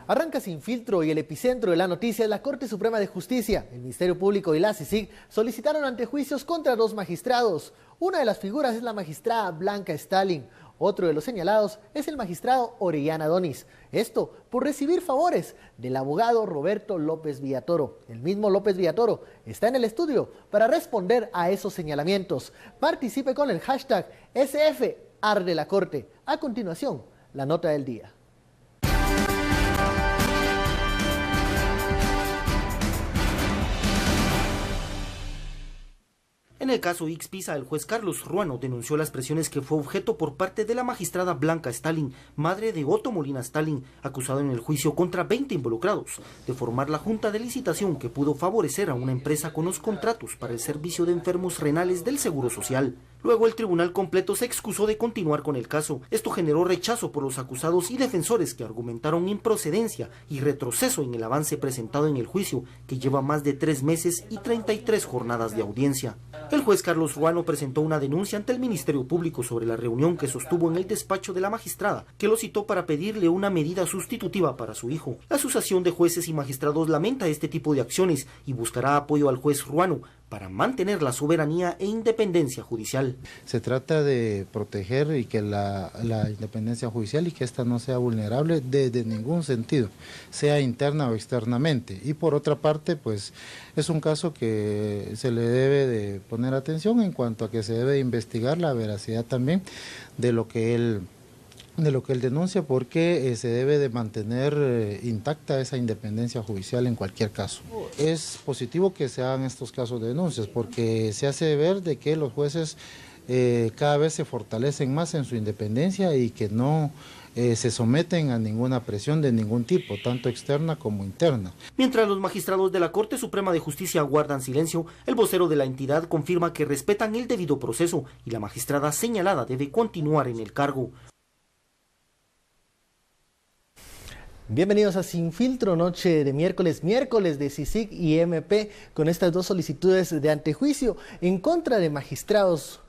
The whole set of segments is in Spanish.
Arranca Sin Filtro y el epicentro de la noticia es la Corte Suprema de Justicia. El Ministerio Público y la CICIG solicitaron antejuicios contra 2 magistrados. Una de las figuras es la magistrada Blanca Stalin. Otro de los señalados es el magistrado Orellana Donis. Esto por recibir favores del abogado Roberto López Villatoro. El mismo López Villatoro está en el estudio para responder a esos señalamientos. Participe con el hashtag #ArdeLaCorte. A continuación, la nota del día. En el caso Ixpisa, el juez Carlos Ruano denunció las presiones que fue objeto por parte de la magistrada Blanca Stalin, madre de Otto Molina Stalin, acusado en el juicio contra 20 involucrados, de formar la junta de licitación que pudo favorecer a una empresa con los contratos para el servicio de enfermos renales del Seguro Social. Luego el tribunal completo se excusó de continuar con el caso. Esto generó rechazo por los acusados y defensores que argumentaron improcedencia y retroceso en el avance presentado en el juicio, que lleva más de 3 meses y 33 jornadas de audiencia. El juez Carlos Ruano presentó una denuncia ante el Ministerio Público sobre la reunión que sostuvo en el despacho de la magistrada, que lo citó para pedirle una medida sustitutiva para su hijo. La Asociación de Jueces y Magistrados lamenta este tipo de acciones y buscará apoyo al juez Ruano para mantener la soberanía e independencia judicial. Se trata de proteger y que la independencia judicial y que ésta no sea vulnerable desde ningún sentido, sea interna o externamente. Y por otra parte, pues es un caso que se le debe de poner atención en cuanto a que se debe investigar la veracidad también de lo que él denuncia, porque se debe de mantener intacta esa independencia judicial en cualquier caso. Es positivo que se hagan estos casos de denuncias porque se hace ver de que los jueces cada vez se fortalecen más en su independencia y que no se someten a ninguna presión de ningún tipo, tanto externa como interna. Mientras los magistrados de la Corte Suprema de Justicia guardan silencio, el vocero de la entidad confirma que respetan el debido proceso y la magistrada señalada debe continuar en el cargo. Bienvenidos a Sin Filtro, noche de miércoles de CICIG y MP, con estas 2 solicitudes de antejuicio en contra de magistrados.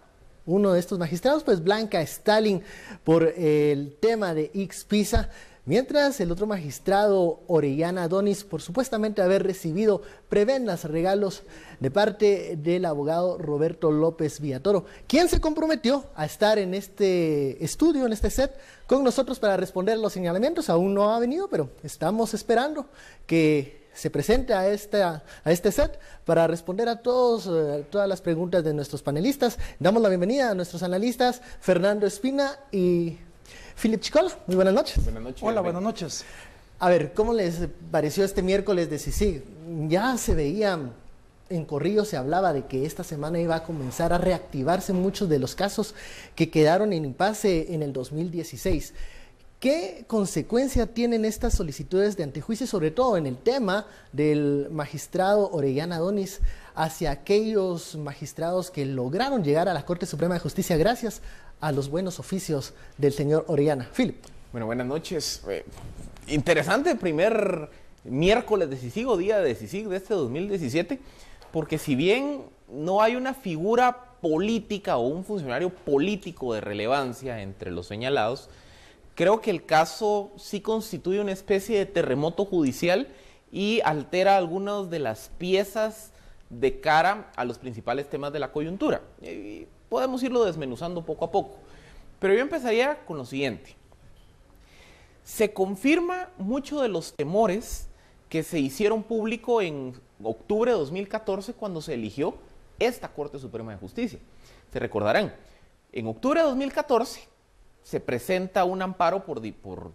Uno de estos magistrados, pues Blanca Stalin, por el tema de Ixpisa, mientras el otro magistrado, Orellana Donis, por supuestamente haber recibido prebendas, regalos de parte del abogado Roberto López Villatoro, quien se comprometió a estar en este estudio, en este set, con nosotros para responder los señalamientos. Aún no ha venido, pero estamos esperando que se presente a este set para responder a todas las preguntas de nuestros panelistas. Damos la bienvenida a nuestros analistas, Fernando Espina y Philip Chicola. Muy buenas noches. Buenas noches. Hola, buenas noches. A ver, ¿cómo les pareció este miércoles de CICIG? Ya se veía, en corrillo se hablaba de que esta semana iba a comenzar a reactivarse muchos de los casos que quedaron en impasse en el 2016. ¿Qué consecuencia tienen estas solicitudes de antejuicio, sobre todo en el tema del magistrado Orellana Donis, hacia aquellos magistrados que lograron llegar a la Corte Suprema de Justicia gracias a los buenos oficios del señor Orellana? Philip. Bueno, buenas noches. Interesante primer miércoles de CICIG o día de CICIG de este 2017, porque si bien no hay una figura política o un funcionario político de relevancia entre los señalados, creo que el caso sí constituye una especie de terremoto judicial y altera algunas de las piezas de cara a los principales temas de la coyuntura. Y podemos irlo desmenuzando poco a poco. Pero yo empezaría con lo siguiente. Se confirma mucho de los temores que se hicieron público en octubre de 2014 cuando se eligió esta Corte Suprema de Justicia. Se recordarán, en octubre de 2014... se presenta un amparo por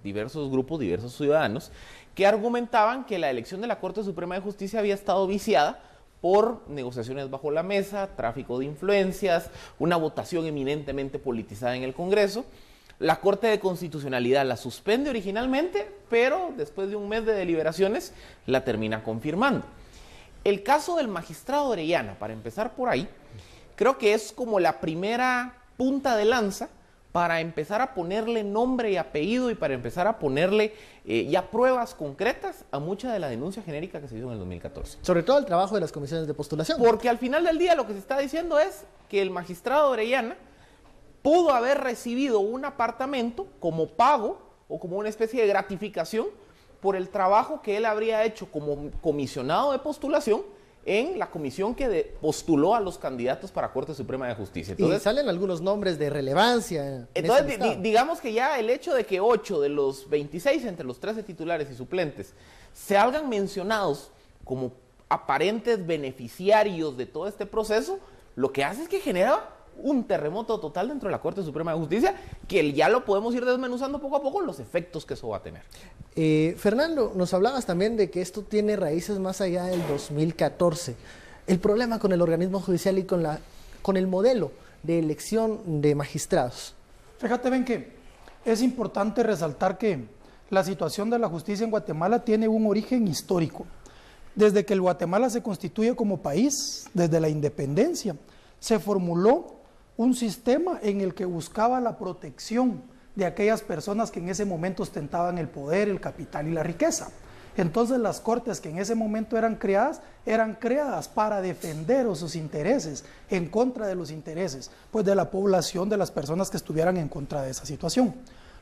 diversos grupos, diversos ciudadanos, que argumentaban que la elección de la Corte Suprema de Justicia había estado viciada por negociaciones bajo la mesa, tráfico de influencias, una votación eminentemente politizada en el Congreso. La Corte de Constitucionalidad la suspende originalmente, pero después de un mes de deliberaciones la termina confirmando. El caso del magistrado Orellana, para empezar por ahí, creo que es como la primera punta de lanza para empezar a ponerle nombre y apellido y para empezar a ponerle ya pruebas concretas a mucha de la denuncia genérica que se hizo en el 2014. Sobre todo el trabajo de las comisiones de postulación. Porque al final del día lo que se está diciendo es que el magistrado Orellana pudo haber recibido un apartamento como pago o como una especie de gratificación por el trabajo que él habría hecho como comisionado de postulación en la comisión que postuló a los candidatos para Corte Suprema de Justicia. Entonces, y salen algunos nombres de relevancia. Entonces, digamos que ya el hecho de que 8 de los 26, entre los 13 titulares y suplentes, se hagan mencionados como aparentes beneficiarios de todo este proceso, lo que hace es que genera un terremoto total dentro de la Corte Suprema de Justicia, que ya lo podemos ir desmenuzando poco a poco los efectos que eso va a tener. Fernando, nos hablabas también de que esto tiene raíces más allá del 2014. El problema con el organismo judicial y con el modelo de elección de magistrados. Fíjate, ven que es importante resaltar que la situación de la justicia en Guatemala tiene un origen histórico. Desde que el Guatemala se constituye como país, desde la independencia, se formuló un sistema en el que buscaba la protección de aquellas personas que en ese momento ostentaban el poder, el capital y la riqueza. Entonces las cortes que en ese momento eran creadas para defender sus intereses en contra de los intereses pues de la población, de las personas que estuvieran en contra de esa situación.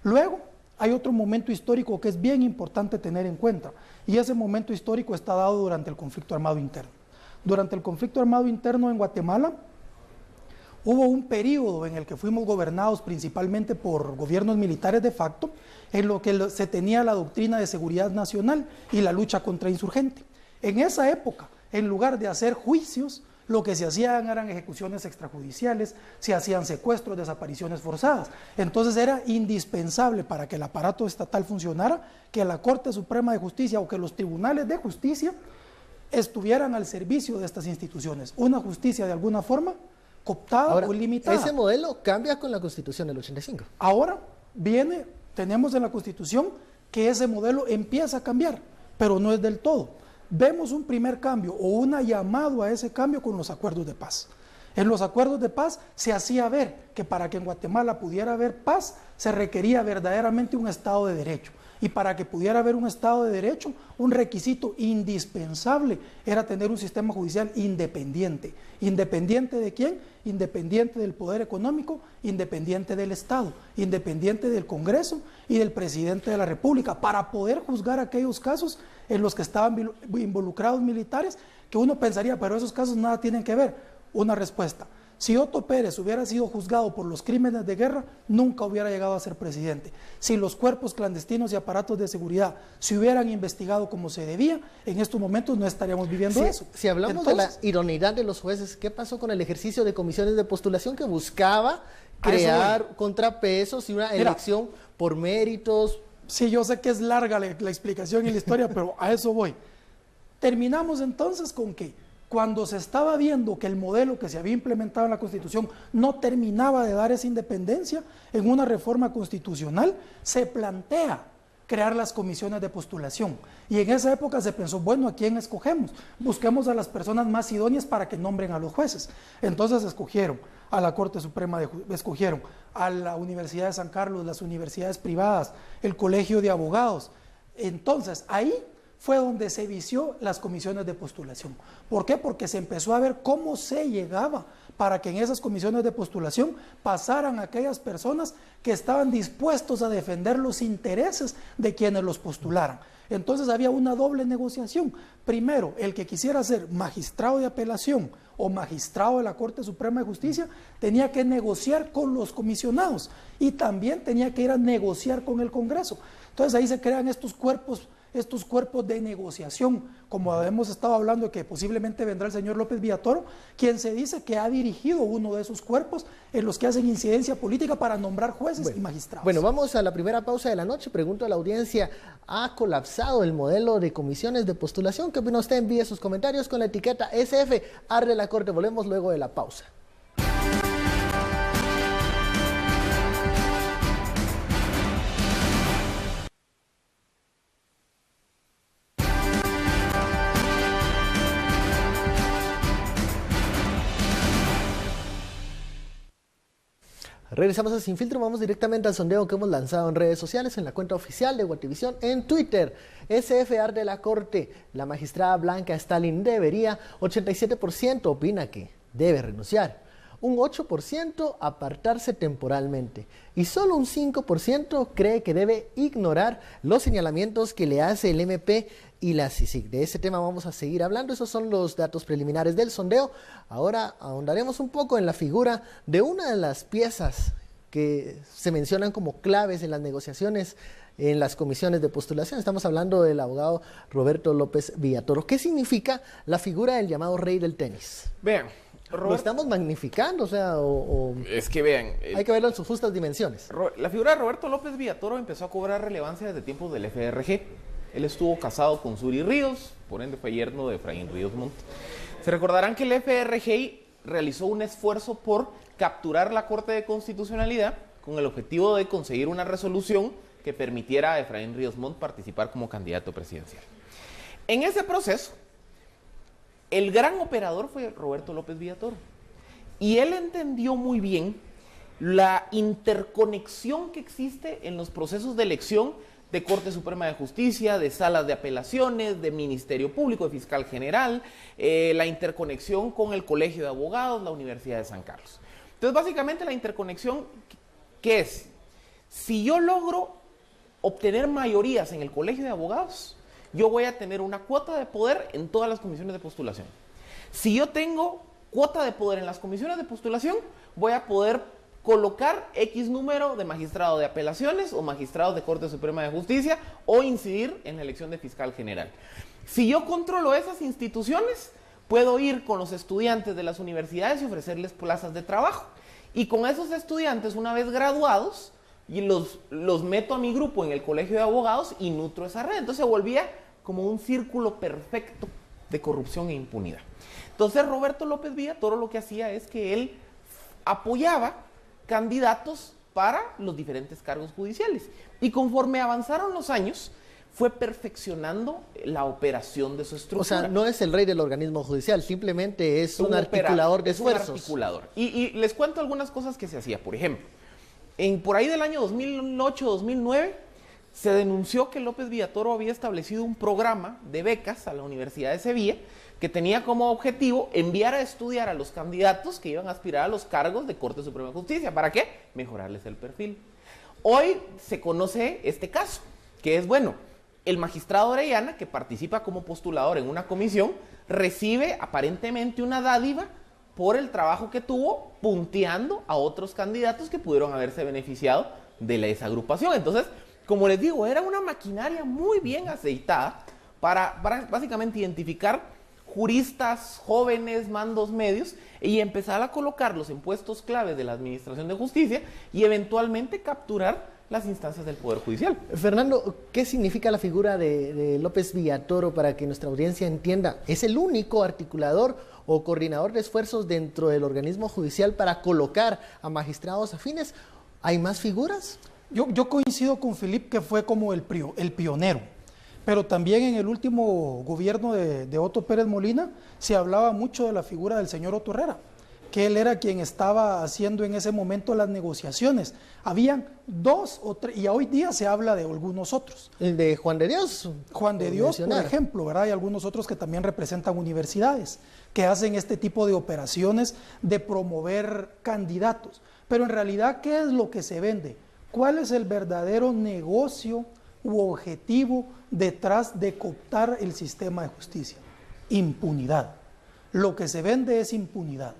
Luego hay otro momento histórico que es bien importante tener en cuenta, y ese momento histórico está dado durante el conflicto armado interno. Durante el conflicto armado interno en Guatemala, hubo un periodo en el que fuimos gobernados principalmente por gobiernos militares de facto, en lo que se tenía la doctrina de seguridad nacional y la lucha contra insurgente. En esa época, en lugar de hacer juicios, lo que se hacían eran ejecuciones extrajudiciales, se hacían secuestros, desapariciones forzadas. Entonces era indispensable para que el aparato estatal funcionara, que la Corte Suprema de Justicia o que los tribunales de justicia estuvieran al servicio de estas instituciones. Una justicia de alguna forma cooptada o limitada. Ese modelo cambia con la Constitución del 85. Ahora tenemos en la Constitución que ese modelo empieza a cambiar, pero no es del todo. Vemos un primer cambio o una llamado a ese cambio con los acuerdos de paz. En los acuerdos de paz se hacía ver que para que en Guatemala pudiera haber paz se requería verdaderamente un Estado de Derecho. Y para que pudiera haber un Estado de Derecho, un requisito indispensable era tener un sistema judicial independiente. ¿Independiente de quién? Independiente del poder económico, independiente del Estado, independiente del Congreso y del presidente de la República, para poder juzgar aquellos casos en los que estaban involucrados militares, que uno pensaría, pero esos casos nada tienen que ver. Una respuesta: si Otto Pérez hubiera sido juzgado por los crímenes de guerra, nunca hubiera llegado a ser presidente. Si los cuerpos clandestinos y aparatos de seguridad se hubieran investigado como se debía, en estos momentos no estaríamos viviendo eso. Si hablamos de la idoneidad de los jueces, ¿qué pasó con el ejercicio de comisiones de postulación que buscaba crear contrapesos y una elección por méritos? Sí, yo sé que es larga la explicación y la historia, pero a eso voy. Terminamos entonces con que cuando se estaba viendo que el modelo que se había implementado en la Constitución no terminaba de dar esa independencia, en una reforma constitucional se plantea crear las comisiones de postulación. Y en esa época se pensó, bueno, ¿a quién escogemos? Busquemos a las personas más idóneas para que nombren a los jueces. Entonces escogieron a la Corte Suprema, escogieron a la Universidad de San Carlos, las universidades privadas, el Colegio de Abogados. Entonces ahí fue donde se vició las comisiones de postulación. ¿Por qué? Porque se empezó a ver cómo se llegaba para que en esas comisiones de postulación pasaran aquellas personas que estaban dispuestos a defender los intereses de quienes los postularan. Entonces había una doble negociación. Primero, el que quisiera ser magistrado de apelación o magistrado de la Corte Suprema de Justicia tenía que negociar con los comisionados y también tenía que ir a negociar con el Congreso. Entonces ahí se crean estos cuerpos de negociación, como hemos estado hablando de que posiblemente vendrá el señor López Villatoro, quien se dice que ha dirigido uno de esos cuerpos en los que hacen incidencia política para nombrar jueces y magistrados. Bueno, vamos a la primera pausa de la noche. Pregunto a la audiencia, ¿ha colapsado el modelo de comisiones de postulación? ¿Qué opina usted? Envíe sus comentarios con la etiqueta SF, Arde la Corte. Volvemos luego de la pausa. Regresamos a Sin Filtro, vamos directamente al sondeo que hemos lanzado en redes sociales, en la cuenta oficial de Guatevisión, en Twitter. SF Arde la Corte, la magistrada Blanca Stalin debería, 87% opina que debe renunciar, un 8% apartarse temporalmente y solo un 5% cree que debe ignorar los señalamientos que le hace el MP y la CICIG. De ese tema vamos a seguir hablando, esos son los datos preliminares del sondeo. Ahora ahondaremos un poco en la figura de una de las piezas que se mencionan como claves en las negociaciones en las comisiones de postulación. Estamos hablando del abogado Roberto López Villatoro. ¿Qué significa la figura del llamado rey del tenis? Vean, ¿Lo estamos magnificando? O sea, es que vean... hay que verlo en sus justas dimensiones. La figura de Roberto López Villatoro empezó a cobrar relevancia desde tiempos del FRG. Él estuvo casado con Suri Ríos, por ende fue yerno de Efraín Ríos Montt. Se recordarán que el FRG realizó un esfuerzo por capturar la Corte de Constitucionalidad con el objetivo de conseguir una resolución que permitiera a Efraín Ríos Montt participar como candidato presidencial. En ese proceso, el gran operador fue Roberto López Villatoro. Y él entendió muy bien la interconexión que existe en los procesos de elección de Corte Suprema de Justicia, de salas de apelaciones, de Ministerio Público, de Fiscal General, la interconexión con el Colegio de Abogados, la Universidad de San Carlos. Entonces, básicamente la interconexión, ¿qué es? Si yo logro obtener mayorías en el Colegio de Abogados, yo voy a tener una cuota de poder en todas las comisiones de postulación. Si yo tengo cuota de poder en las comisiones de postulación, voy a poder colocar X número de magistrados de apelaciones o magistrados de Corte Suprema de Justicia o incidir en la elección de fiscal general. Si yo controlo esas instituciones, puedo ir con los estudiantes de las universidades y ofrecerles plazas de trabajo. Y con esos estudiantes, una vez graduados, y los meto a mi grupo en el Colegio de Abogados y nutro esa red. Entonces se volvía como un círculo perfecto de corrupción e impunidad. Entonces Roberto López Villatoro lo que hacía es que él apoyaba candidatos para los diferentes cargos judiciales. Y conforme avanzaron los años, fue perfeccionando la operación de su estructura. O sea, no es el rey del organismo judicial, simplemente es un articulador de esfuerzos. Un articulador. Y les cuento algunas cosas que se hacía. Por ejemplo, por ahí del año 2008-2009, se denunció que López Villatoro había establecido un programa de becas a la Universidad de Sevilla que tenía como objetivo enviar a estudiar a los candidatos que iban a aspirar a los cargos de Corte Suprema de Justicia. ¿Para qué? Mejorarles el perfil. Hoy se conoce este caso, que es, bueno, el magistrado Orellana, que participa como postulador en una comisión, recibe aparentemente una dádiva por el trabajo que tuvo punteando a otros candidatos que pudieron haberse beneficiado de esa agrupación. Entonces, como les digo, era una maquinaria muy bien aceitada para básicamente identificar juristas, jóvenes, mandos medios y empezar a colocarlos en puestos claves de la Administración de Justicia y eventualmente capturar las instancias del Poder Judicial. Fernando, ¿qué significa la figura de López Villatoro para que nuestra audiencia entienda? ¿Es el único articulador o coordinador de esfuerzos dentro del organismo judicial para colocar a magistrados afines? ¿Hay más figuras? Yo coincido con Philippe que fue como el pionero, pero también en el último gobierno de Otto Pérez Molina se hablaba mucho de la figura del señor Otto Herrera, que él era quien estaba haciendo en ese momento las negociaciones. Habían 2 o 3, y hoy día se habla de algunos otros. El de Juan de Dios. Juan de Dios, por ejemplo, ¿verdad? Hay algunos otros que también representan universidades, que hacen este tipo de operaciones de promover candidatos. Pero en realidad, ¿qué es lo que se vende? ¿Cuál es el verdadero negocio u objetivo detrás de cooptar el sistema de justicia? Impunidad. Lo que se vende es impunidad.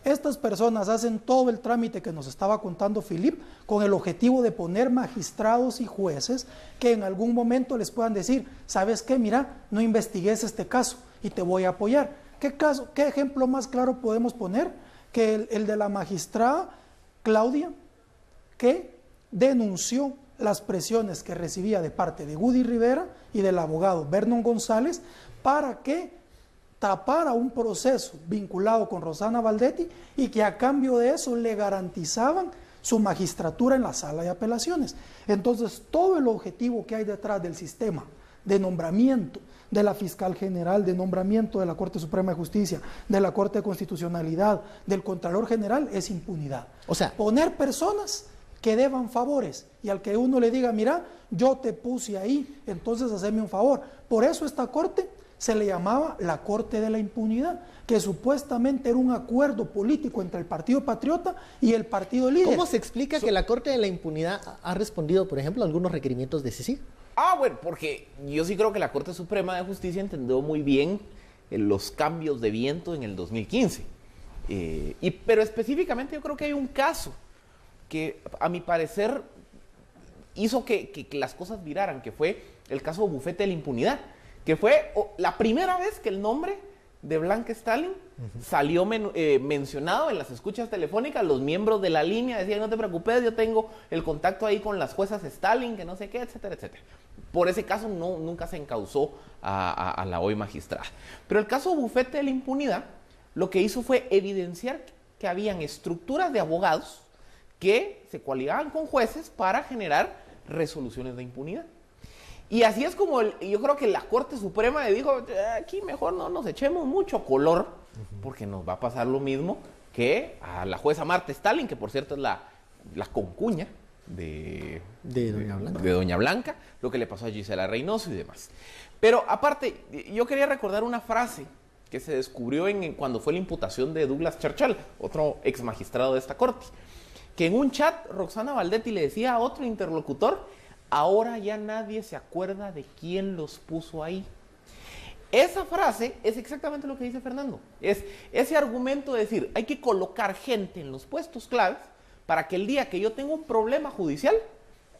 Estas personas hacen todo el trámite que nos estaba contando Philippe con el objetivo de poner magistrados y jueces que en algún momento les puedan decir, ¿sabes qué? Mira, no investigues este caso y te voy a apoyar. ¿Qué ejemplo más claro podemos poner que el de la magistrada Claudia, que denunció las presiones que recibía de parte de Woody Rivera y del abogado Vernon González para que tapara un proceso vinculado con Rosana Valdetti y que a cambio de eso le garantizaban su magistratura en la sala de apelaciones? Entonces, todo el objetivo que hay detrás del sistema de nombramiento de la fiscal general, de nombramiento de la Corte Suprema de Justicia, de la Corte de Constitucionalidad, del Contralor General, es impunidad. O sea, poner personas que deban favores y al que uno le diga, mira, yo te puse ahí, entonces haceme un favor. Por eso esta Corte se le llamaba la Corte de la Impunidad, que supuestamente era un acuerdo político entre el Partido Patriota y el partido líder. ¿Cómo se explica que la Corte de la Impunidad ha respondido, por ejemplo, a algunos requerimientos de CICIG? Bueno, porque yo sí creo que la Corte Suprema de Justicia entendió muy bien los cambios de viento en el 2015. Pero específicamente yo creo que hay un caso que, a mi parecer, hizo que las cosas viraran, que fue el caso Bufete de la Impunidad, que fue la primera vez que el nombre de Blanca Stalin salió mencionado en las escuchas telefónicas. Los miembros de la línea decían, no te preocupes, yo tengo el contacto ahí con las juezas Stalin, que no sé qué, etcétera, etcétera. Por ese caso nunca se encausó a la hoy magistrada. Pero el caso Bufete de la Impunidad lo que hizo fue evidenciar que habían estructuras de abogados que se coaligaban con jueces para generar resoluciones de impunidad. Y así es como yo creo que la Corte Suprema le dijo, aquí mejor no nos echemos mucho color, porque nos va a pasar lo mismo que a la jueza Marta Stalin, que por cierto es la concuña de Doña Blanca, lo que le pasó a Gisela Reynoso y demás. Pero aparte, yo quería recordar una frase que se descubrió cuando fue la imputación de Douglas Cherchell, otro ex magistrado de esta Corte, que en un chat Roxana Valdetti le decía a otro interlocutor, ahora ya nadie se acuerda de quién los puso ahí. Esa frase es exactamente lo que dice Fernando. Es ese argumento de decir, hay que colocar gente en los puestos claves para que el día que yo tenga un problema judicial,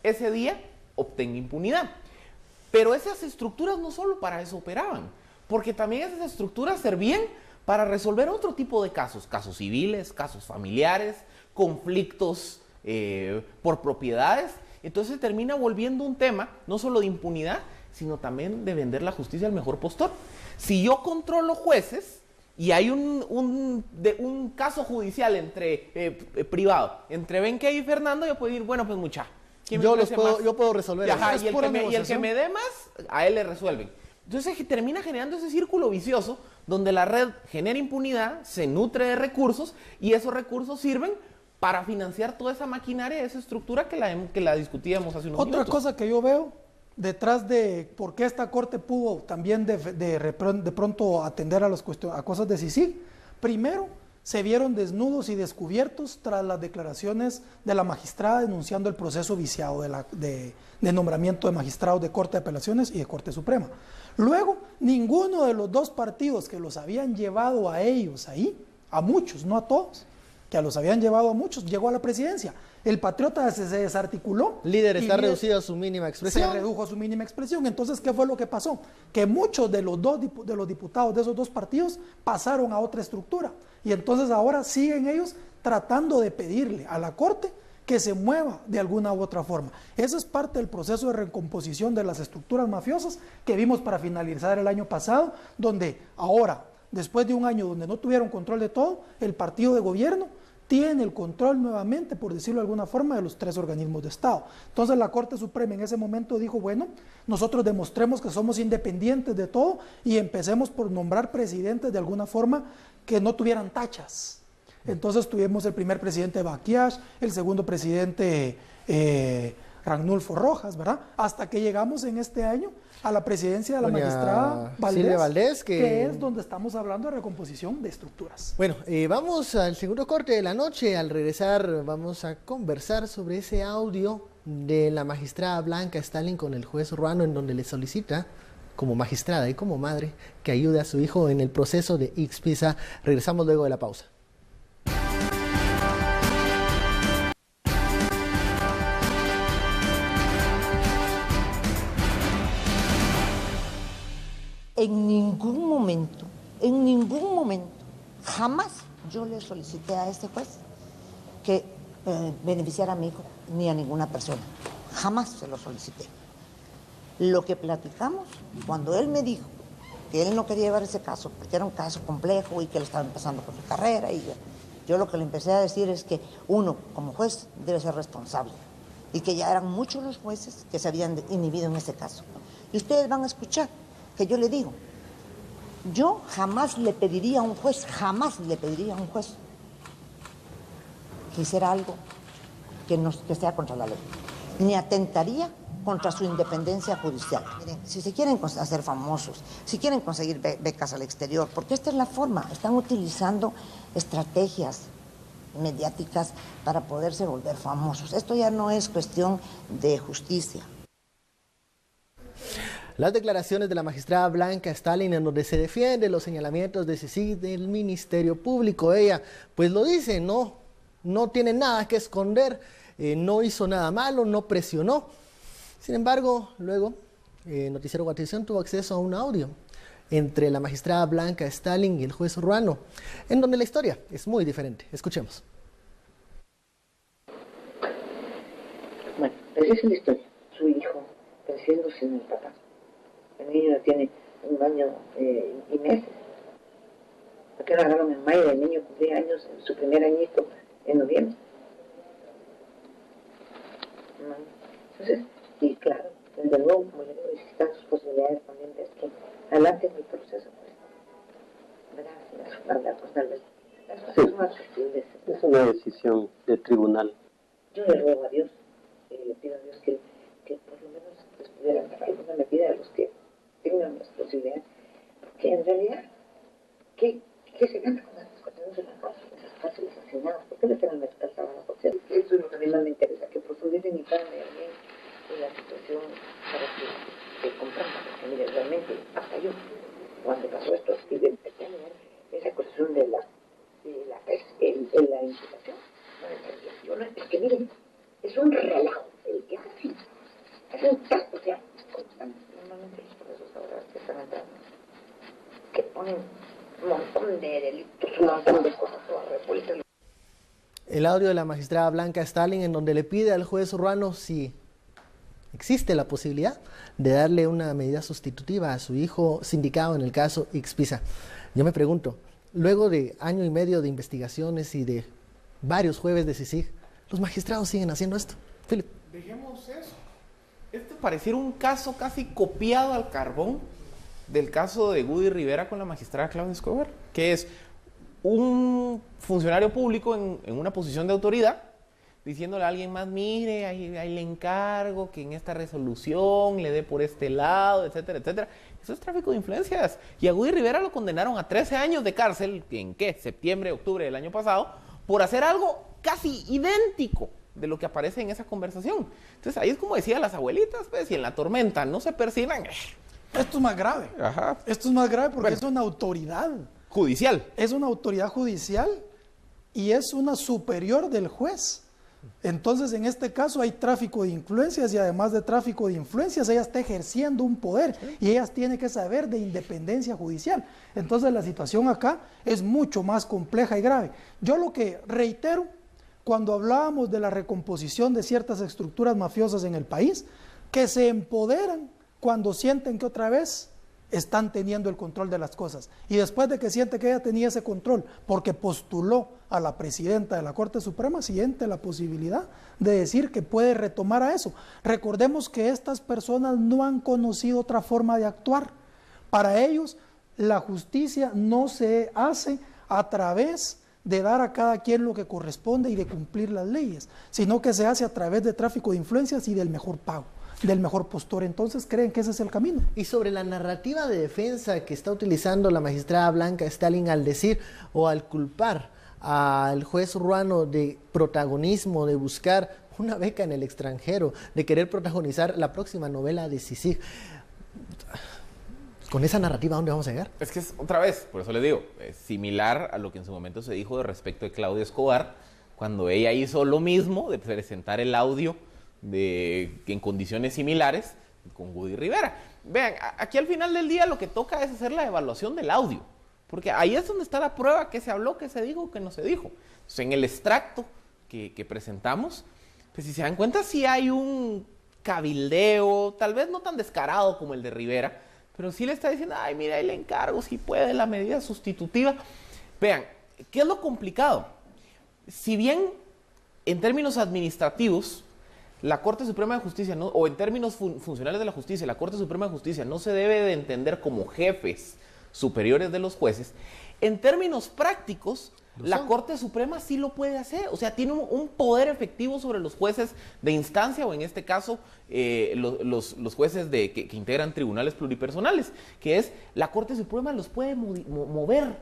ese día obtenga impunidad. Pero esas estructuras no solo para eso operaban, porque también esas estructuras servían para resolver otro tipo de casos civiles, casos familiares, conflictos por propiedades. Entonces termina volviendo un tema no solo de impunidad, sino también de vender la justicia al mejor postor. Si yo controlo jueces y hay un caso judicial privado entre Benque y Fernando, yo puedo decir, bueno, pues yo puedo resolver. Ajá, y el que me dé más, a él le resuelven. Entonces termina generando ese círculo vicioso donde la red genera impunidad, se nutre de recursos y esos recursos sirven para financiar toda esa maquinaria, esa estructura que la discutíamos hace unos minutos. Otra cosa que yo veo detrás de por qué esta Corte pudo también de pronto atender a cosas de CICIG, primero, se vieron desnudos y descubiertos tras las declaraciones de la magistrada denunciando el proceso viciado de nombramiento de magistrados de Corte de Apelaciones y de Corte Suprema. Luego, ninguno de los dos partidos que los habían llevado a ellos ahí, a muchos, no a todos, que los habían llevado a muchos, llegó a la presidencia. El Patriota se desarticuló. Líder está reducido a su mínima expresión. Se redujo a su mínima expresión. Entonces, ¿qué fue lo que pasó? Que muchos de los diputados de esos dos partidos pasaron a otra estructura. Y entonces ahora siguen ellos tratando de pedirle a la Corte que se mueva de alguna u otra forma. Eso es parte del proceso de recomposición de las estructuras mafiosas que vimos para finalizar el año pasado, donde ahora, después de un año donde no tuvieron control de todo, el partido de gobierno tiene el control nuevamente, por decirlo de alguna forma, de los tres organismos de Estado. Entonces la Corte Suprema en ese momento dijo, bueno, nosotros demostremos que somos independientes de todo y empecemos por nombrar presidentes de alguna forma que no tuvieran tachas. Entonces tuvimos el primer presidente Baquiash, el segundo presidente Ragnulfo Rojas, ¿verdad? Hasta que llegamos en este año a la presidencia de la magistrada Valdés, que es donde estamos hablando de recomposición de estructuras. Bueno, vamos al segundo corte de la noche. Al regresar vamos a conversar sobre ese audio de la magistrada Blanca Stalin con el juez Ruano, en donde le solicita, como magistrada y como madre, que ayude a su hijo en el proceso de Ixpisa. Regresamos luego de la pausa. En ningún momento, jamás yo le solicité a este juez que beneficiara a mi hijo ni a ninguna persona. Jamás se lo solicité. Lo que platicamos, cuando él me dijo que él no quería llevar ese caso, porque era un caso complejo y que él estaba empezando con su carrera, y yo lo que le empecé a decir es que uno, como juez, debe ser responsable, y que ya eran muchos los jueces que se habían inhibido en ese caso. Y ustedes van a escuchar que yo le digo, yo jamás le pediría a un juez que hiciera algo que sea contra la ley, ni atentaría contra su independencia judicial. Miren, si se quieren hacer famosos, si quieren conseguir becas al exterior, porque esta es la forma, están utilizando estrategias mediáticas para poderse volver famosos. Esto ya no es cuestión de justicia. Las declaraciones de la magistrada Blanca Stalin, en donde se defiende los señalamientos de CICIG del Ministerio Público. Ella pues lo dice, no tiene nada que esconder, no hizo nada malo, no presionó. Sin embargo, luego Noticiero Guatevisión tuvo acceso a un audio entre la magistrada Blanca Stalin y el juez Ruano, en donde la historia es muy diferente. Escuchemos. Bueno, esa es la historia. Su hijo creciendo sin el papá. El niño tiene 1 año y meses. Porque lo agarraron en mayo, el niño cumplía años, su primer añito en noviembre. Entonces, y claro, desde luego, como le digo, existan sus posibilidades también de que adelante en mi proceso, pues, las cosas son accesibles. Es una decisión del tribunal. Yo le ruego a Dios, le pido a Dios que por lo menos les pudieran dar alguna medida a los que tengan las posibilidades, porque en realidad, ¿qué se gana con las cuestiones de las cárceles asignadas? ¿Por qué le tengan que estar a la sociedad? Eso es lo que a mí más me interesa, que profundicen y puedan ver bien la situación para que comprendan, porque mire, realmente, hasta yo, cuando pasó esto, y de empecé a mirar esa cuestión de la imputación, yo no, es que miren, es un relajo, es así, es un tacto, o sea, como están normalmente los procesos ahora que están entrando, que ponen un montón de delitos, un montón de cosas, todas revueltas. El audio de la magistrada Blanca Stalin, en donde le pide al juez Ruano si existe la posibilidad de darle una medida sustitutiva a su hijo sindicado en el caso Expisa. Yo me pregunto, luego de 1 año y medio de investigaciones y de varios jueves de CICIG, los magistrados siguen haciendo esto. Philip. Dejemos eso. Esto pareciera un caso casi copiado al carbón del caso de Gudy Rivera con la magistrada Claudia Escobar, que es un funcionario público en una posición de autoridad diciéndole a alguien más, mire, ahí le encargo que en esta resolución le dé por este lado, etcétera, etcétera. Eso es tráfico de influencias. Y a Gudy Rivera lo condenaron a 13 años de cárcel, ¿en qué? Septiembre, octubre del año pasado, por hacer algo casi idéntico de lo que aparece en esa conversación. Entonces ahí es como decían las abuelitas, pues, si en la tormenta no se persignan. Esto es más grave. Ajá. Esto es más grave porque Bueno, es una autoridad. Judicial. Es una autoridad judicial y es una superior del juez. Entonces, en este caso hay tráfico de influencias y además de tráfico de influencias, ella está ejerciendo un poder y ellas tienen que saber de independencia judicial. Entonces, la situación acá es mucho más compleja y grave. Yo lo que reitero, cuando hablábamos de la recomposición de ciertas estructuras mafiosas en el país, que se empoderan cuando sienten que otra vez están teniendo el control de las cosas. Y después de que siente que ella tenía ese control, porque postuló a la presidenta de la Corte Suprema, siente la posibilidad de decir que puede retomar a eso. Recordemos que estas personas no han conocido otra forma de actuar. Para ellos, la justicia no se hace a través de dar a cada quien lo que corresponde y de cumplir las leyes, sino que se hace a través de tráfico de influencias y del mejor pago, del mejor postor. Entonces creen que ese es el camino. Y sobre la narrativa de defensa que está utilizando la magistrada Blanca Stalin al decir o al culpar al juez Ruano de protagonismo, de buscar una beca en el extranjero, de querer protagonizar la próxima novela de CICIG. Con esa narrativa, ¿a dónde vamos a llegar? Es que es otra vez, por eso le digo, es similar a lo que en su momento se dijo de respecto de Claudia Escobar, cuando ella hizo lo mismo de presentar el audio en condiciones similares con Gudy Rivera. Vean, aquí al final del día lo que toca es hacer la evaluación del audio, porque ahí es donde está la prueba, que se habló, que se dijo, que no se dijo. Entonces, en el extracto que presentamos, pues si se dan cuenta, sí hay un cabildeo, tal vez no tan descarado como el de Rivera, pero sí le está diciendo, ay, mira, ahí le encargo, si puede, la medida sustitutiva. Vean, ¿qué es lo complicado? Si bien en términos administrativos, la Corte Suprema de Justicia, no, o en términos funcionales de la justicia, la Corte Suprema de Justicia no se debe de entender como jefes superiores de los jueces, en términos prácticos, La Corte Suprema sí lo puede hacer, o sea, tiene un poder efectivo sobre los jueces de instancia, o en este caso, los jueces que integran tribunales pluripersonales, que es, la Corte Suprema los puede mover.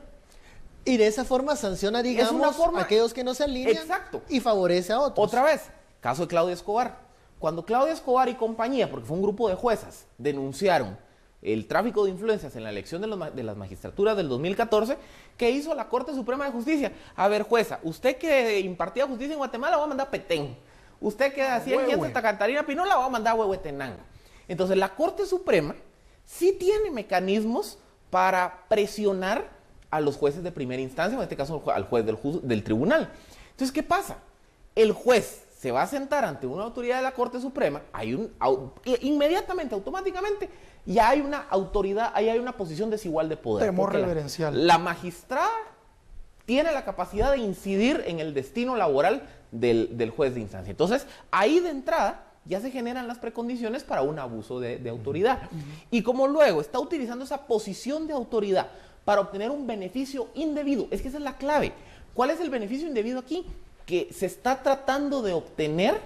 Y de esa forma sanciona, digamos, a aquellos que no se alinean. Exacto. Y favorece a otros. Otra vez, caso de Claudia Escobar. Cuando Claudia Escobar y compañía, porque fue un grupo de juezas, denunciaron el tráfico de influencias en la elección de las magistraturas del 2014, ¿qué hizo la Corte Suprema de Justicia? A ver, jueza, usted que impartía justicia en Guatemala, va a mandar a Petén. Usted que hacía en Santa Catarina Pinola, va a mandar a Huehuetenango. Entonces, la Corte Suprema sí tiene mecanismos para presionar a los jueces de primera instancia, en este caso al juez del tribunal. Entonces, ¿qué pasa? El juez se va a sentar ante una autoridad de la Corte Suprema, inmediatamente, automáticamente, ya hay una autoridad, ahí hay una posición desigual de poder. Temor reverencial. La magistrada tiene la capacidad de incidir en el destino laboral del juez de instancia. Entonces, ahí de entrada ya se generan las precondiciones para un abuso de autoridad. Y como luego está utilizando esa posición de autoridad para obtener un beneficio indebido, es que esa es la clave. ¿Cuál es el beneficio indebido aquí? Que se está tratando de obtener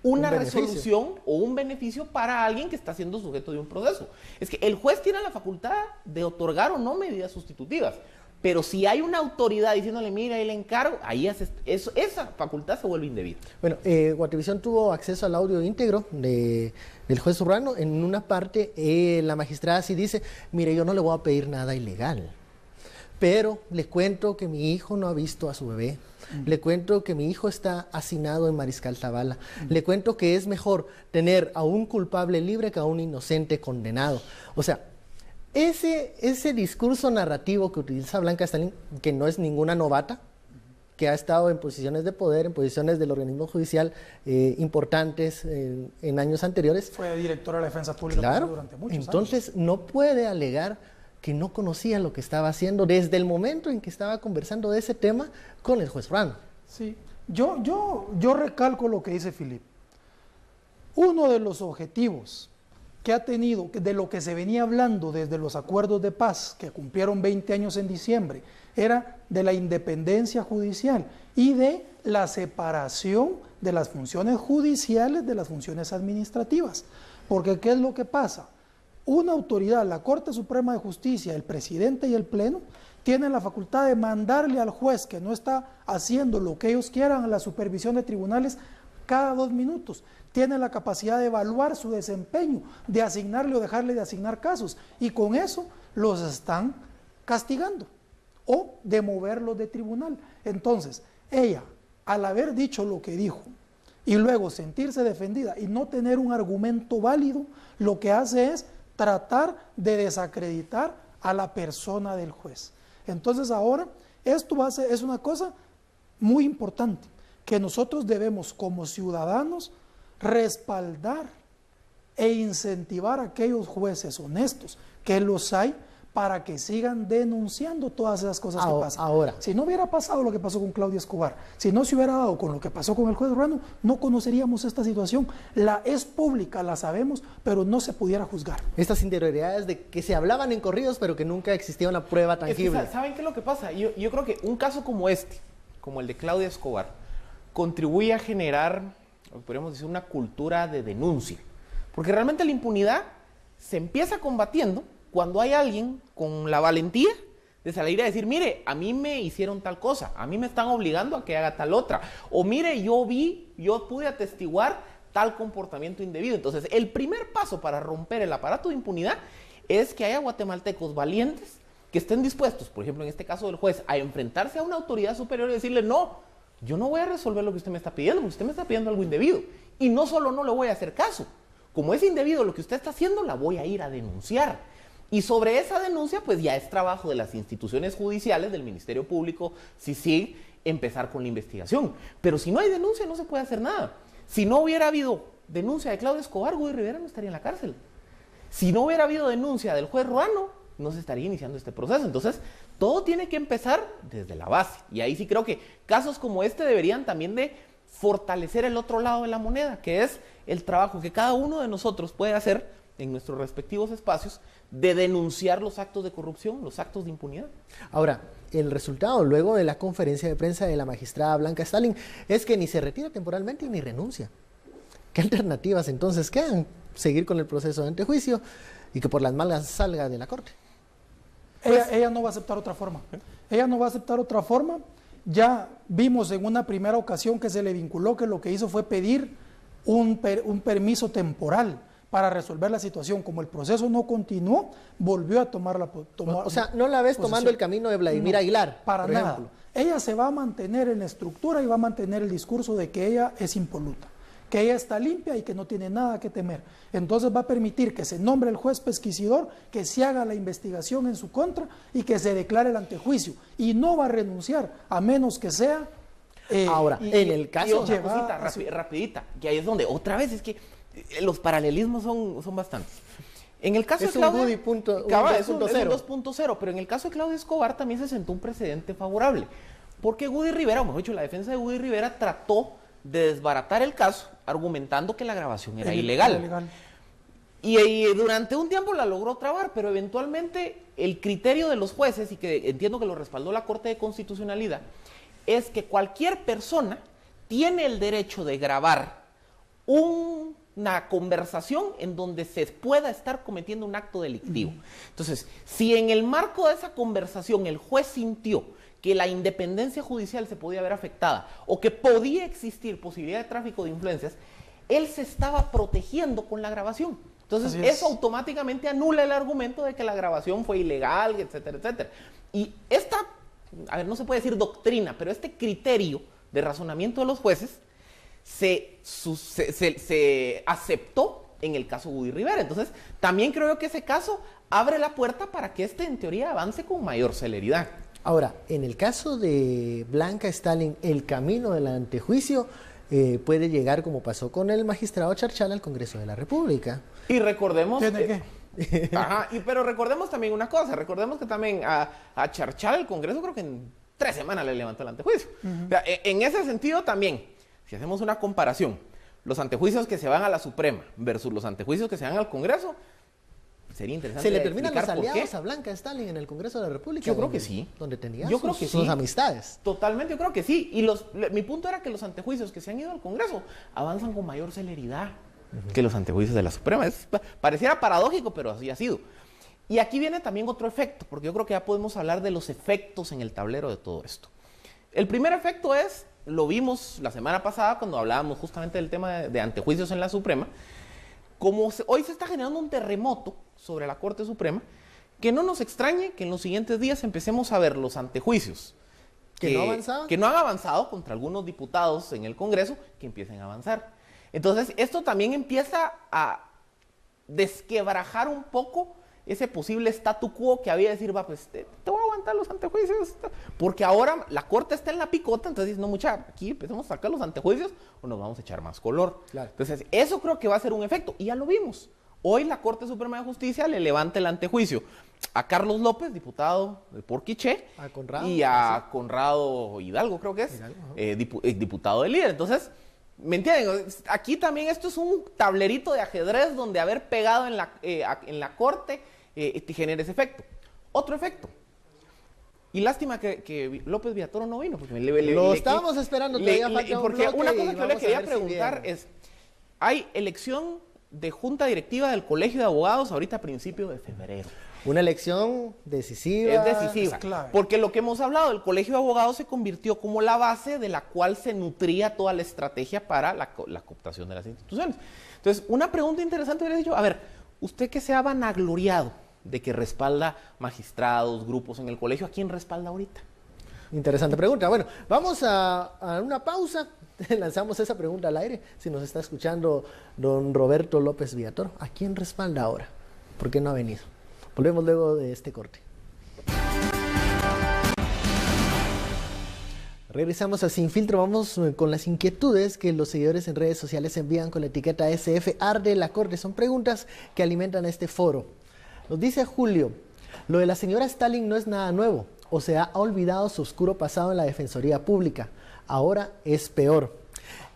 una resolución o un beneficio para alguien que está siendo sujeto de un proceso. Es que el juez tiene la facultad de otorgar o no medidas sustitutivas, pero si hay una autoridad diciéndole, mira, ahí le encargo, ahí esa facultad se vuelve indebida. Bueno, Guatevisión tuvo acceso al audio íntegro del juez Urrano. En una parte, la magistrada sí dice, mire, yo no le voy a pedir nada ilegal, pero le cuento que mi hijo no ha visto a su bebé. Le cuento que mi hijo está hacinado en Mariscal Zavala. Le cuento que es mejor tener a un culpable libre que a un inocente condenado. O sea, ese discurso narrativo que utiliza Blanca Stalin, que no es ninguna novata, que ha estado en posiciones de poder, en posiciones del organismo judicial importantes en años anteriores. Fue directora de la Defensa Pública, claro, durante muchos años. Entonces no puede alegar que no conocía lo que estaba haciendo desde el momento en que estaba conversando de ese tema con el juez Urrano. Sí, yo recalco lo que dice Filip. Uno de los objetivos que ha tenido, de lo que se venía hablando desde los acuerdos de paz, que cumplieron 20 años en diciembre, era de la independencia judicial y de la separación de las funciones judiciales de las funciones administrativas. Porque ¿qué es lo que pasa? Una autoridad, la Corte Suprema de Justicia, el presidente y el pleno, tienen la facultad de mandarle al juez que no está haciendo lo que ellos quieran a la supervisión de tribunales cada 2 minutos. Tienen la capacidad de evaluar su desempeño, de asignarle o dejarle de asignar casos, y con eso los están castigando o de moverlos de tribunal. Entonces, ella, al haber dicho lo que dijo y luego sentirse defendida y no tener un argumento válido, lo que hace es tratar de desacreditar a la persona del juez. Entonces ahora, esto es una cosa muy importante, que nosotros debemos como ciudadanos respaldar e incentivar a aquellos jueces honestos, que los hay, para que sigan denunciando todas esas cosas que pasan. Ahora, si no hubiera pasado lo que pasó con Claudia Escobar, si no se hubiera dado con lo que pasó con el juez Urrano, no conoceríamos esta situación. Es pública, la sabemos, pero no se pudiera juzgar. Estas interioridades de que se hablaban en corridos, pero que nunca existía una prueba tangible. Es que, ¿saben qué es lo que pasa? Yo creo que un caso como este, como el de Claudia Escobar, contribuye a generar, podríamos decir, una cultura de denuncia. Porque realmente la impunidad se empieza combatiendo cuando hay alguien con la valentía de salir a decir, mire, a mí me hicieron tal cosa, a mí me están obligando a que haga tal otra, o mire, yo pude atestiguar tal comportamiento indebido. Entonces, el primer paso para romper el aparato de impunidad es que haya guatemaltecos valientes que estén dispuestos, por ejemplo, en este caso del juez, a enfrentarse a una autoridad superior y decirle, no, yo no voy a resolver lo que usted me está pidiendo, porque usted me está pidiendo algo indebido. Y no solo no le voy a hacer caso, como es indebido lo que usted está haciendo, la voy a ir a denunciar. Y sobre esa denuncia, pues ya es trabajo de las instituciones judiciales, del Ministerio Público, CICIG, empezar con la investigación. Pero si no hay denuncia, no se puede hacer nada. Si no hubiera habido denuncia de Claudia Escobar, Guy Rivera no estaría en la cárcel. Si no hubiera habido denuncia del juez Ruano, no se estaría iniciando este proceso. Entonces, todo tiene que empezar desde la base. Y ahí sí creo que casos como este deberían también de fortalecer el otro lado de la moneda, que es el trabajo que cada uno de nosotros puede hacer en nuestros respectivos espacios de denunciar los actos de corrupción, los actos de impunidad. Ahora, el resultado luego de la conferencia de prensa de la magistrada Blanca Stalin es que ni se retira temporalmente ni renuncia. ¿Qué alternativas entonces quedan? Seguir con el proceso de antejuicio y que por las malas salga de la corte. Ella no va a aceptar otra forma. Ella no va a aceptar otra forma. Ya vimos en una primera ocasión que se le vinculó que lo que hizo fue pedir un permiso temporal para resolver la situación. Como el proceso no continuó, volvió a tomar la O sea, no la ves tomando el camino de Vladimir Aguilar, para por nada. ejemplo. Ella se va a mantener en la estructura y va a mantener el discurso de que ella es impoluta, que ella está limpia y que no tiene nada que temer. Entonces va a permitir que se nombre el juez pesquisidor, que se haga la investigación en su contra y que se declare el antejuicio. Y no va a renunciar, a menos que sea... Ahora, en el caso... Y otra cosita, rapidita, que ahí es donde, otra vez, es que los paralelismos son bastantes. En el caso es de Claudia... un es un 2.0, pero en el caso de Claudia Escobar también se sentó un precedente favorable. Porque Woody Rivera, o mejor dicho, la defensa de Woody Rivera trató de desbaratar el caso argumentando que la grabación era ilegal. Y durante un tiempo la logró trabar, pero eventualmente el criterio de los jueces, y que entiendo que lo respaldó la Corte de Constitucionalidad, es que cualquier persona tiene el derecho de grabar una conversación en donde se pueda estar cometiendo un acto delictivo. Entonces, si en el marco de esa conversación el juez sintió que la independencia judicial se podía ver afectada o que podía existir posibilidad de tráfico de influencias, él se estaba protegiendo con la grabación. Entonces, eso automáticamente anula el argumento de que la grabación fue ilegal, etcétera, etcétera. Y esta, no se puede decir doctrina, pero este criterio de razonamiento de los jueces se aceptó en el caso Woody Rivera. Entonces, también creo que ese caso abre la puerta para que en teoría, avance con mayor celeridad. Ahora, en el caso de Blanca Stalin, el camino del antejuicio puede llegar, como pasó con el magistrado Charchala, al Congreso de la República. Y recordemos... Pero recordemos también una cosa, recordemos que también a Charchala el Congreso creo que en 3 semanas le levantó el antejuicio. O sea, en ese sentido también, si hacemos una comparación, los antejuicios que se van a la Suprema versus los antejuicios que se van al Congreso, sería interesante. ¿Se le terminan los aliados a Blanca Stalin en el Congreso de la República? Yo creo que sí. Donde tenía sus amistades. Totalmente, yo creo que sí. Y mi punto era que los antejuicios que se han ido al Congreso avanzan con mayor celeridad que los antejuicios de la Suprema. Pareciera paradójico, pero así ha sido. Y aquí viene también otro efecto, porque yo creo que ya podemos hablar de los efectos en el tablero de todo esto. El primer efecto lo vimos la semana pasada cuando hablábamos justamente del tema de antejuicios en la Suprema. Como hoy se está generando un terremoto sobre la Corte Suprema, que no nos extrañe que en los siguientes días empecemos a ver los antejuicios que no han avanzado contra algunos diputados en el Congreso, que empiecen a avanzar. Entonces, esto también empieza a desquebrajar un poco ese posible statu quo que había de decir, pues te voy a aguantar los antejuicios, porque ahora la Corte está en la picota, entonces no, aquí empezamos a sacar los antejuicios o nos vamos a echar más color. Claro. Entonces, eso creo que va a ser un efecto, y ya lo vimos. Hoy la Corte Suprema de Justicia le levanta el antejuicio a Carlos López, diputado de Porquiché, y a Conrado Hidalgo, creo que es, diputado del Líder. Entonces, ¿me entienden? Aquí también esto es un tablerito de ajedrez donde haber pegado en la Corte genera ese efecto. Otro efecto. Y lástima que López Villatoro no vino. Porque lo estábamos esperando, todavía falta un bloque. Una cosa que yo le quería preguntar es, hay elección de junta directiva del Colegio de Abogados ahorita a principios de febrero. Una elección decisiva. Es decisiva, porque lo que hemos hablado, el Colegio de Abogados se convirtió como la base de la cual se nutría toda la estrategia para la cooptación de las instituciones. Entonces, una pregunta interesante hubiera dicho, a ver, usted que se ha vanagloriado de que respalda magistrados, grupos en el colegio, ¿a quién respalda ahorita? Interesante pregunta. Bueno, vamos a una pausa. Lanzamos esa pregunta al aire. Si nos está escuchando don Roberto López Villatoro, ¿a quién respalda ahora? ¿Por qué no ha venido? Volvemos luego de este corte. Regresamos a Sin Filtro. Vamos con las inquietudes que los seguidores en redes sociales envían con la etiqueta SF Arde la Corte. Son preguntas que alimentan este foro. Nos dice Julio, lo de la señora Stalin no es nada nuevo, o se ha olvidado su oscuro pasado en la Defensoría Pública. Ahora es peor.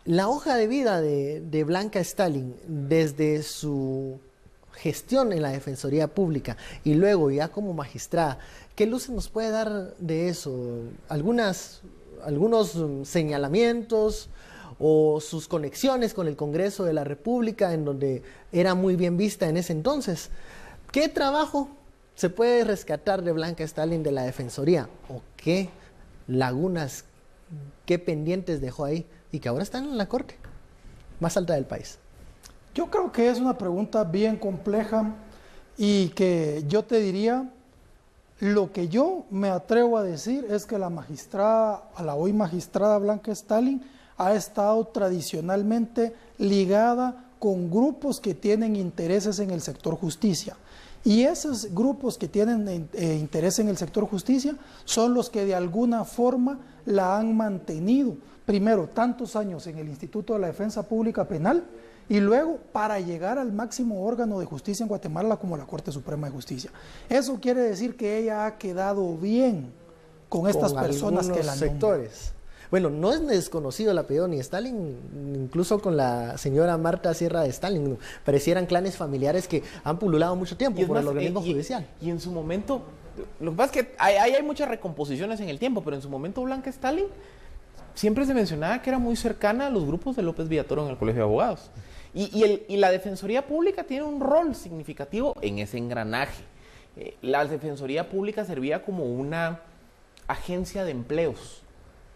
La hoja de vida de Blanca Stalin, desde su gestión en la Defensoría Pública y luego ya como magistrada, ¿qué luces nos puede dar de eso? Algunos señalamientos o sus conexiones con el Congreso de la República, en donde era muy bien vista en ese entonces. ¿Qué trabajo se puede rescatar de Blanca Stalin de la Defensoría? ¿O qué lagunas, qué pendientes dejó ahí y que ahora están en la Corte más alta del país? Yo creo que es una pregunta bien compleja y que yo te diría, lo que yo me atrevo a decir es que la hoy magistrada Blanca Stalin ha estado tradicionalmente ligada con grupos que tienen intereses en el sector justicia. Y esos grupos que tienen interés en el sector justicia son los que de alguna forma la han mantenido, primero, tantos años en el Instituto de la Defensa Pública Penal, y luego para llegar al máximo órgano de justicia en Guatemala como la Corte Suprema de Justicia. Eso quiere decir que ella ha quedado bien con estas personas que la sectores. Bueno, no es desconocido el apellido ni Stalin, incluso con la señora Marta Sierra de Stalin, parecieran clanes familiares que han pululado mucho tiempo por el organismo judicial. Y en su momento, lo que pasa es que hay muchas recomposiciones en el tiempo, pero en su momento Blanca Stalin siempre se mencionaba que era muy cercana a los grupos de López Villatoro en el Colegio de Abogados. Y la Defensoría Pública tiene un rol significativo en ese engranaje. La Defensoría Pública servía como una agencia de empleos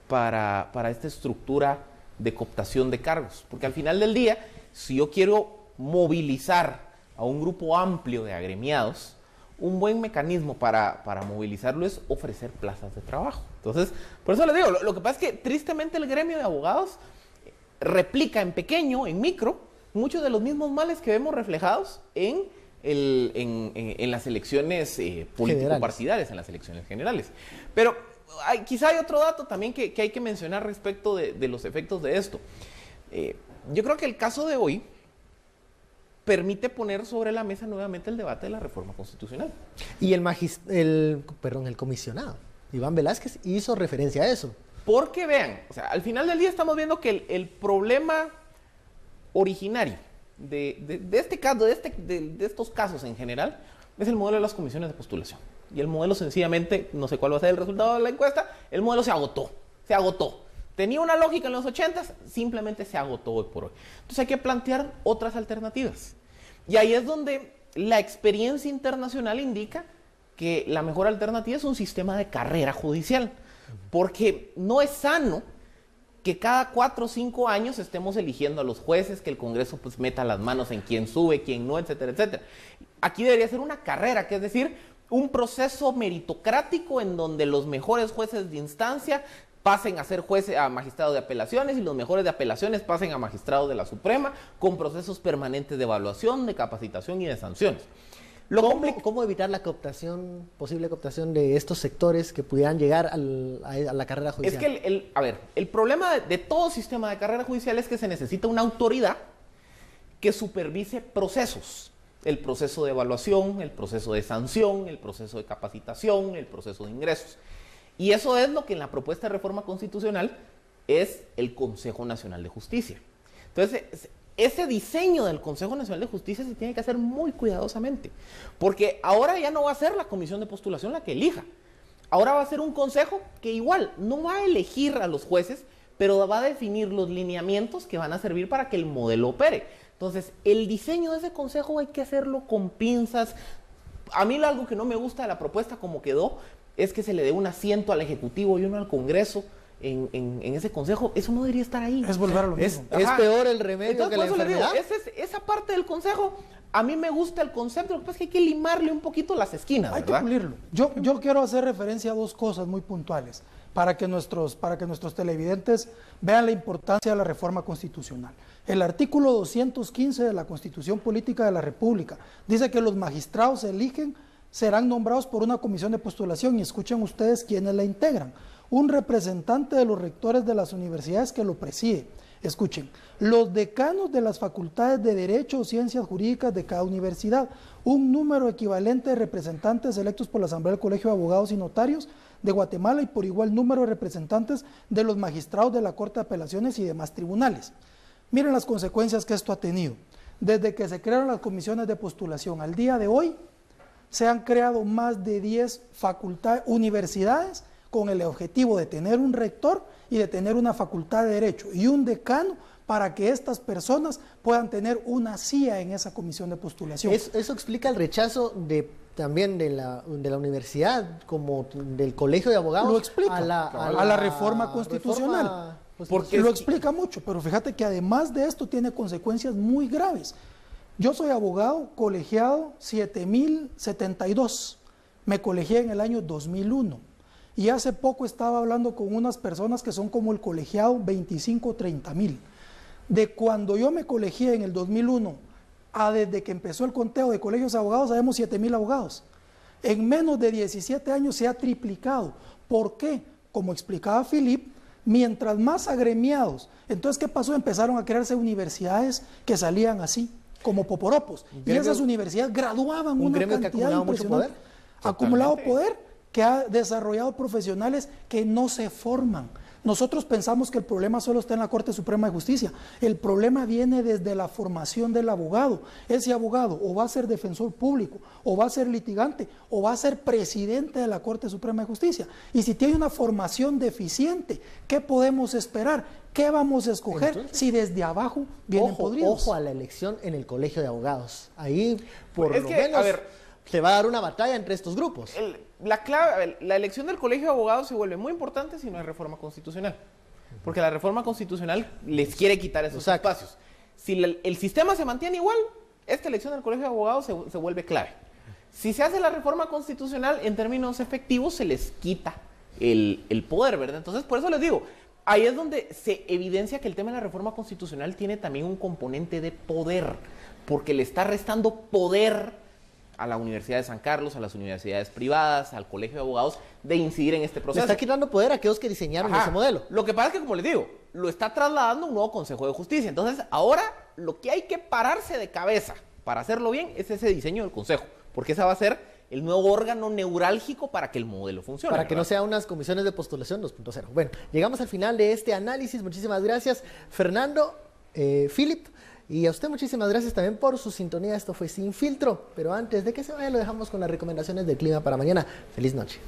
para esta estructura de cooptación de cargos. Porque al final del día, si yo quiero movilizar a un grupo amplio de agremiados, un buen mecanismo para movilizarlo es ofrecer plazas de trabajo. Entonces, por eso les digo, lo que pasa es que tristemente el gremio de abogados replica en pequeño, en micro, muchos de los mismos males que vemos reflejados en las elecciones político-partidarias, en las elecciones generales. Pero quizá hay otro dato también que hay que mencionar respecto de los efectos de esto. Yo creo que el caso de hoy permite poner sobre la mesa nuevamente el debate de la reforma constitucional. Y el comisionado, Iván Velázquez, hizo referencia a eso. Porque vean, o sea, al final del día estamos viendo que el problema originario de este caso, de estos casos en general, es el modelo de las comisiones de postulación. Y el modelo sencillamente, no sé cuál va a ser el resultado de la encuesta, el modelo se agotó. Tenía una lógica en los 80s, simplemente se agotó hoy por hoy. Entonces hay que plantear otras alternativas. Y ahí es donde la experiencia internacional indica que la mejor alternativa es un sistema de carrera judicial. Porque no es sano que cada 4 o 5 años estemos eligiendo a los jueces, que el Congreso pues meta las manos en quién sube, quién no, etcétera, etcétera. Aquí debería ser una carrera, que es decir, un proceso meritocrático en donde los mejores jueces de instancia pasen a ser jueces, a magistrados de apelaciones, y los mejores de apelaciones pasen a magistrados de la Suprema, con procesos permanentes de evaluación, de capacitación y de sanciones. ¿Cómo evitar la posible cooptación de estos sectores que pudieran llegar a la carrera judicial? Es que, el problema de todo sistema de carrera judicial es que se necesita una autoridad que supervise procesos. El proceso de evaluación, el proceso de sanción, el proceso de capacitación, el proceso de ingresos. Y eso es lo que en la propuesta de reforma constitucional es el Consejo Nacional de Justicia. Entonces, ese diseño del Consejo Nacional de Justicia se tiene que hacer muy cuidadosamente, porque ahora ya no va a ser la comisión de postulación la que elija. Ahora va a ser un consejo que igual no va a elegir a los jueces, pero va a definir los lineamientos que van a servir para que el modelo opere. Entonces, el diseño de ese consejo hay que hacerlo con pinzas. A mí algo que no me gusta de la propuesta como quedó es que se le dé un asiento al Ejecutivo y uno al Congreso en ese consejo. Eso no debería estar ahí. Es volver a lo mismo. Es peor el remedio. Entonces, que la enfermedad. Esa parte del consejo, a mí me gusta el concepto, lo que pasa es que hay que limarle un poquito las esquinas, hay ¿verdad? que pulirlo. Yo quiero hacer referencia a dos cosas muy puntuales para que nuestros televidentes vean la importancia de la reforma constitucional. El artículo 215 de la Constitución Política de la República dice que los magistrados serán nombrados por una comisión de postulación, y escuchen ustedes quiénes la integran. Un representante de los rectores de las universidades que lo preside. Escuchen, los decanos de las facultades de Derecho o Ciencias Jurídicas de cada universidad, un número equivalente de representantes electos por la Asamblea del Colegio de Abogados y Notarios de Guatemala, y por igual número de representantes de los magistrados de la Corte de Apelaciones y demás tribunales. Miren las consecuencias que esto ha tenido. Desde que se crearon las comisiones de postulación al día de hoy, se han creado más de 10 universidades con el objetivo de tener un rector y de tener una facultad de Derecho y un decano para que estas personas puedan tener una silla en esa comisión de postulación. Eso explica el rechazo también de la universidad, como del Colegio de Abogados. Lo explica, a la reforma constitucional. Porque lo explica mucho, pero fíjate que además de esto tiene consecuencias muy graves. Yo soy abogado colegiado 7072, me colegié en el año 2001 y hace poco estaba hablando con unas personas que son como el colegiado 25-30,000. De cuando yo me colegié en el 2001 a desde que empezó el conteo de colegios de abogados, sabemos 7,000 abogados. En menos de 17 años se ha triplicado. ¿Por qué? Como explicaba Philip, mientras más agremiados, entonces ¿qué pasó? Empezaron a crearse universidades que salían así, como poporopos, y esas universidades graduaban una cantidad impresionante, acumulado poder, que ha desarrollado profesionales que no se forman. Nosotros pensamos que el problema solo está en la Corte Suprema de Justicia. El problema viene desde la formación del abogado. Ese abogado o va a ser defensor público, o va a ser litigante, o va a ser presidente de la Corte Suprema de Justicia. Y si tiene una formación deficiente, ¿qué podemos esperar? ¿Qué vamos a escoger? Entonces, si desde abajo vienen podridos. Ojo a la elección en el Colegio de Abogados. Ahí, por lo menos, se va a dar una batalla entre estos grupos. La elección del Colegio de Abogados se vuelve muy importante si no hay reforma constitucional. Porque la reforma constitucional les quiere quitar esos espacios. Si el sistema se mantiene igual, esta elección del Colegio de Abogados se vuelve clave. Si se hace la reforma constitucional, en términos efectivos, se les quita el poder, ¿verdad? Entonces, por eso les digo, ahí es donde se evidencia que el tema de la reforma constitucional tiene también un componente de poder, porque le está restando poder a la Universidad de San Carlos, a las universidades privadas, al Colegio de Abogados, de incidir en este proceso. Le está quitando poder a aquellos que diseñaron ese modelo. Lo que pasa es que, como les digo, lo está trasladando un nuevo Consejo de Justicia. Entonces, ahora lo que hay que pararse de cabeza para hacerlo bien es ese diseño del Consejo, porque esa va a ser el nuevo órgano neurálgico para que el modelo funcione. Para que no sean unas comisiones de postulación 2.0. Bueno, llegamos al final de este análisis. Muchísimas gracias, Fernando, Philip. Y a usted muchísimas gracias también por su sintonía. Esto fue Sin Filtro. Pero antes de que se vaya, lo dejamos con las recomendaciones del clima para mañana. Feliz noche.